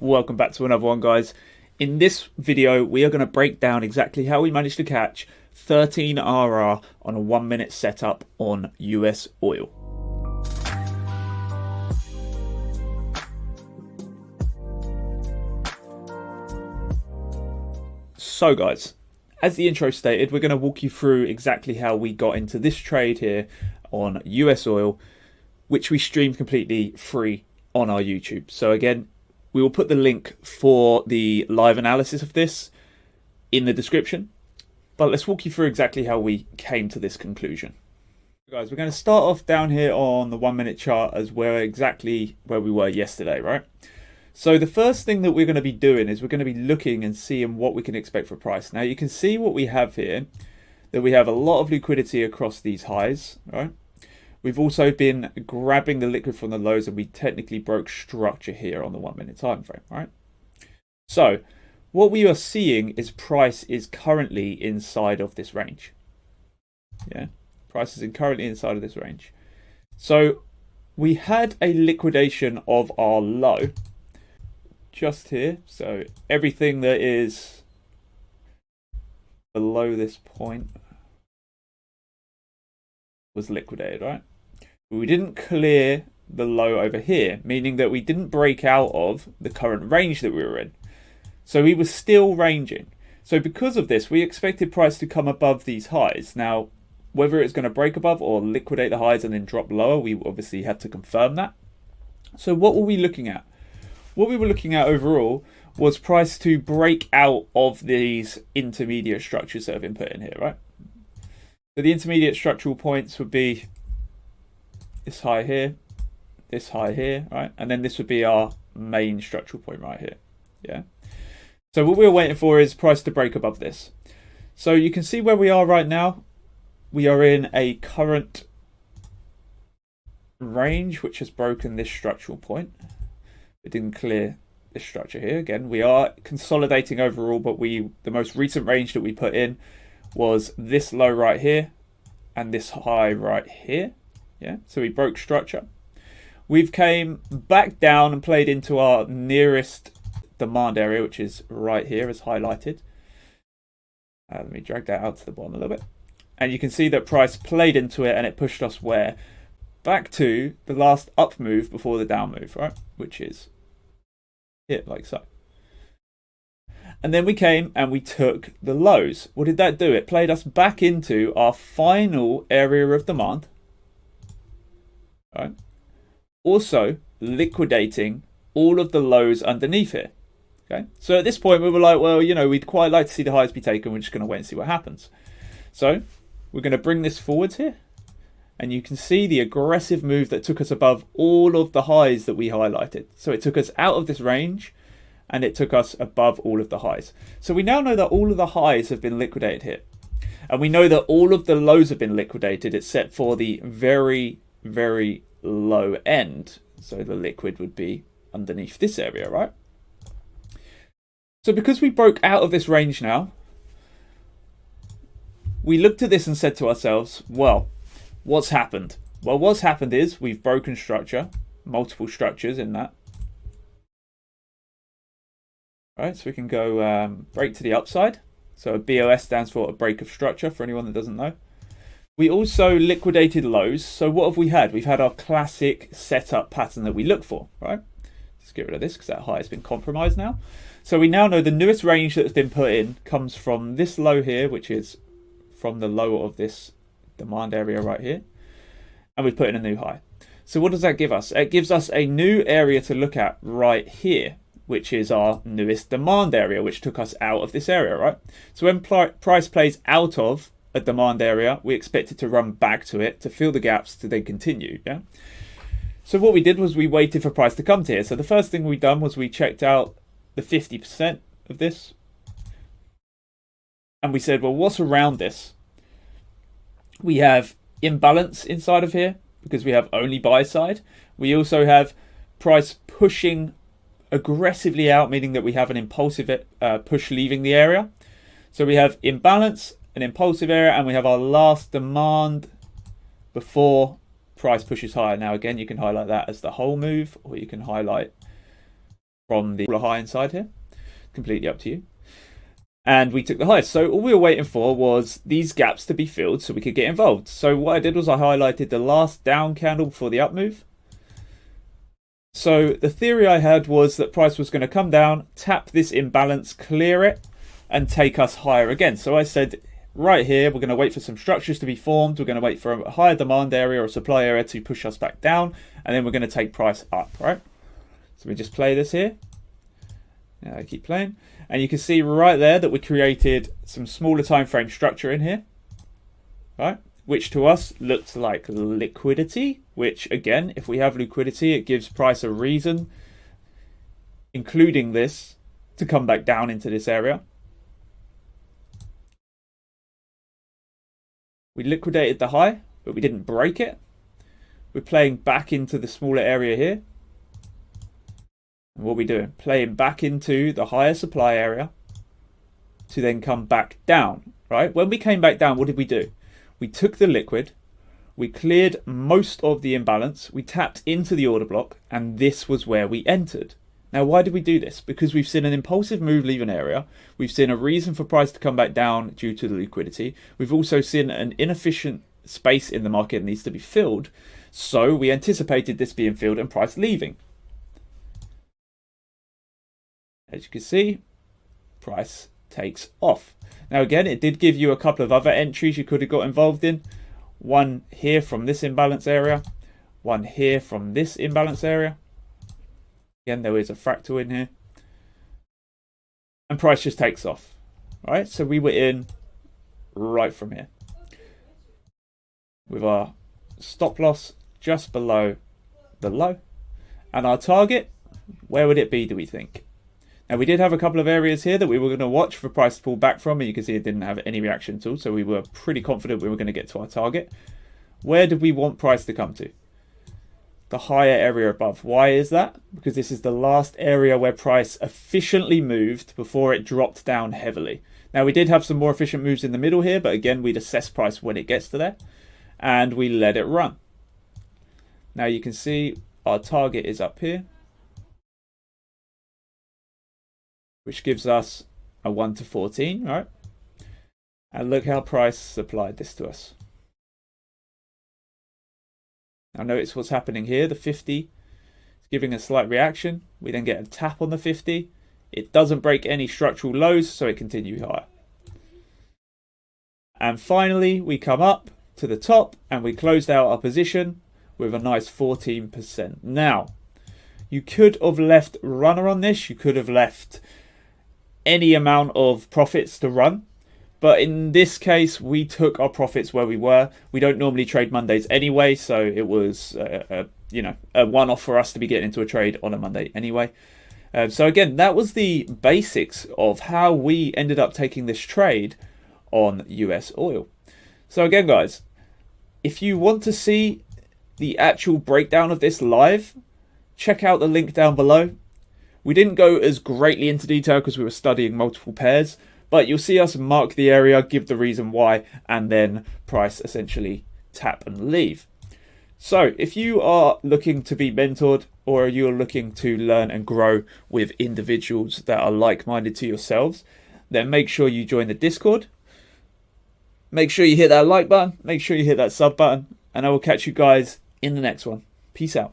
Welcome back to another one, guys. In this video, we are going to break down exactly how we managed to catch 13 RR on a 1 minute setup on US oil. So guys, as the intro stated, we're going to walk you through exactly how we got into this trade here on US oil, which we stream completely free on our YouTube. So again, we will put the link for the live analysis of this in the description, but let's walk you through exactly how we came to this conclusion. Guys, we're going to start off down here on the 1 minute chart as exactly where we were yesterday, right? So the first thing that we're going to be doing is we're going to be looking and seeing what we can expect for price. Now you can see what we have here, that we have a lot of liquidity across these highs, right? We've also been grabbing the liquid from the lows, and we technically broke structure here on the 1 minute time frame, right? So what we are seeing is price is currently inside of this range. Yeah, price is currently inside of this range. So we had a liquidation of our low just here. So everything that is below this point was liquidated, right? We didn't clear the low over here, meaning that we didn't break out of the current range that we were in. So we were still ranging. So because of this, we expected price to come above these highs. Now, whether it's going to break above or liquidate the highs and then drop lower, we obviously had to confirm that. So what were we looking at? What we were looking at overall was price to break out of these intermediate structures that have been put in here, right? So the intermediate structural points would be this high here, right? And then this would be our main structural point right here, yeah? So what we're waiting for is price to break above this. So you can see where we are right now. We are in a current range which has broken this structural point. It didn't clear this structure here. Again, we are consolidating overall, but the most recent range that we put in was this low right here and this high right here. Yeah, so we broke structure. We've came back down and played into our nearest demand area, which is right here as highlighted. Let me drag that out to the bottom a little bit. And you can see that price played into it and it pushed us where? Back to the last up move before the down move, right? Which is here, like so. And then we came and we took the lows. What did that do? It played us back into our final area of demand. Right? Also liquidating all of the lows underneath here. Okay. So at this point we were like, well, you know, we'd quite like to see the highs be taken. We're just going to wait and see what happens. So we're going to bring this forwards here. And you can see the aggressive move that took us above all of the highs that we highlighted. So it took us out of this range and it took us above all of the highs. So we now know that all of the highs have been liquidated here. And we know that all of the lows have been liquidated except for the very, very low end. So the liquid would be underneath this area, right? So because we broke out of this range now, we looked at this and said to ourselves, well, what's happened? Well, what's happened is we've broken structure, multiple structures in that. All right, so we can go break to the upside. So BOS stands for a break of structure for anyone that doesn't know. We also liquidated lows. So what have we had? We've had our classic setup pattern that we look for, right? Let's get rid of this because that high has been compromised now. So we now know the newest range that's been put in comes from this low here, which is from the low of this demand area right here. And we've put in a new high. So what does that give us? It gives us a new area to look at right here, which is our newest demand area, which took us out of this area, right? So when price plays out of a demand area, we expect it to run back to it to fill the gaps to then continue, yeah? So what we did was we waited for price to come to here. So the first thing we done was we checked out the 50% of this. And we said, well, what's around this? We have imbalance inside of here because we have only buy side. We also have price pushing aggressively out, meaning that we have an impulsive push leaving the area. So we have imbalance, an impulsive area, and we have our last demand before price pushes higher. Now again, you can highlight that as the whole move, or you can highlight from the high inside here. Completely up to you. And we took the highest. So all we were waiting for was these gaps to be filled so we could get involved. So what I did was I highlighted the last down candle before the up move. So the theory I had was that price was going to come down, tap this imbalance, clear it, and take us higher again. So I said, right here, we're going to wait for some structures to be formed. We're going to wait for a higher demand area or supply area to push us back down. And then we're going to take price up, right? So we just play this here. Yeah, I keep playing. And you can see right there that we created some smaller time frame structure in here, right? Which to us looks like liquidity, which again, if we have liquidity, it gives price a reason, including this, to come back down into this area. We liquidated the high, but we didn't break it. We're playing back into the smaller area here. And what are we doing? Playing back into the higher supply area to then come back down, right? When we came back down, what did we do? We took the liquid, we cleared most of the imbalance, we tapped into the order block, and this was where we entered. Now, why did we do this? Because we've seen an impulsive move leave an area. We've seen a reason for price to come back down due to the liquidity. We've also seen an inefficient space in the market that needs to be filled. So we anticipated this being filled and price leaving. As you can see, price takes off. Now again, it did give you a couple of other entries you could have got involved in. One here from this imbalance area. One here from this imbalance area. Again, there is a fractal in here. And price just takes off. Right, so we were in right from here. With our stop loss just below the low. And our target, where would it be, do we think? Now, we did have a couple of areas here that we were going to watch for price to pull back from, and you can see it didn't have any reaction at all, so we were pretty confident we were going to get to our target. Where did we want price to come to? The higher area above. Why is that? Because this is the last area where price efficiently moved before it dropped down heavily. Now, we did have some more efficient moves in the middle here, but again, we'd assess price when it gets to there, and we let it run. Now, you can see our target is up here, which gives us a 1 to 14, right? And look how price supplied this to us. Now notice what's happening here. The 50 is giving a slight reaction. We then get a tap on the 50. It doesn't break any structural lows, so it continues higher. And finally, we come up to the top and we closed out our position with a nice 14%. Now, you could have left runner on this. You could have left any amount of profits to run, but in this case we took our profits where we were. We don't normally trade Mondays anyway, so it was a one-off for us to be getting into a trade on a Monday anyway. So again, that was the basics of how we ended up taking this trade on US oil. So again, guys, if you want to see the actual breakdown of this live, check out the link down below. We didn't go as greatly into detail because we were studying multiple pairs, but you'll see us mark the area, give the reason why, and then price essentially tap and leave. So if you are looking to be mentored, or you're looking to learn and grow with individuals that are like-minded to yourselves, then make sure you join the Discord. Make sure you hit that like button, make sure you hit that sub button, and I will catch you guys in the next one. Peace out.